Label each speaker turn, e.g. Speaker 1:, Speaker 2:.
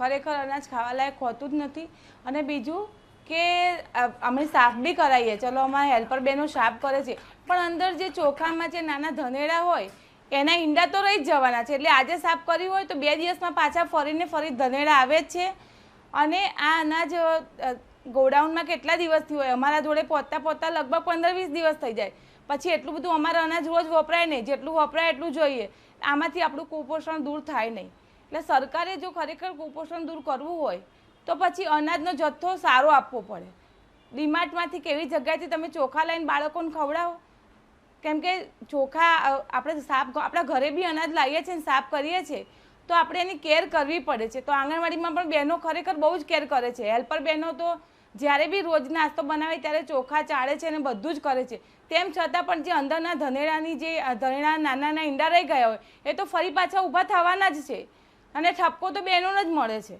Speaker 1: ખરેખર અનાજ ખાવા લાયક હોતું જ નથી। અને બીજું કે અમે સાફ બી કરાવીએ, ચલો અમારા હેલ્પર બહેનો સાફ કરે છે, પણ અંદર જે ચોખામાં જે નાના ધનેડા હોય એના ઈંડા તો રહી જ જવાના છે। એટલે આજે સાફ કર્યું હોય તો 2 દિવસમાં પાછા ફરી ધનેડા આવે જ છે। અને આ અનાજ ગોડાઉનમાં કેટલા દિવસથી હોય, અમારા જોડે પહોંચતા લગભગ 15-20 દિવસ થઈ જાય। પછી એટલું બધું અમારું અનાજ રોજ વપરાય નહીં, જેટલું વપરાય એટલું જોઈએ। આમાંથી આપણું કુપોષણ દૂર થાય નહીં। એટલે સરકારે જો ખરેખર કુપોષણ દૂર કરવું હોય તો પછી અનાજનો જથ્થો સારો આપવો પડે। ડીમાર્ટમાંથી કેવી જગ્યાએથી તમે ચોખા લઈને બાળકોને ખવડાવો, કેમ કે ચોખા આપણે આપણા ઘરે બી અનાજ લાવીએ છીએ ને સાફ કરીએ છીએ તો આપણે એની કેર કરવી પડે છે। તો આંગણવાડીમાં પણ બહેનો ખરેખર બહુ જ કેર કરે છે। હેલ્પર બહેનો તો જ્યારે બી રોજ નાસ્તો બનાવે ત્યારે ચોખા ચાળે છે અને બધું જ કરે છે। તેમ છતાં પણ જે અંદરના ધનેડાની જે ધનેડા નાના ઈંડા રહી ગયા હોય એ તો ફરી પાછા ઊભા થવાના જ છે અને ઠપકો તો બહેનોને જ મળે છે।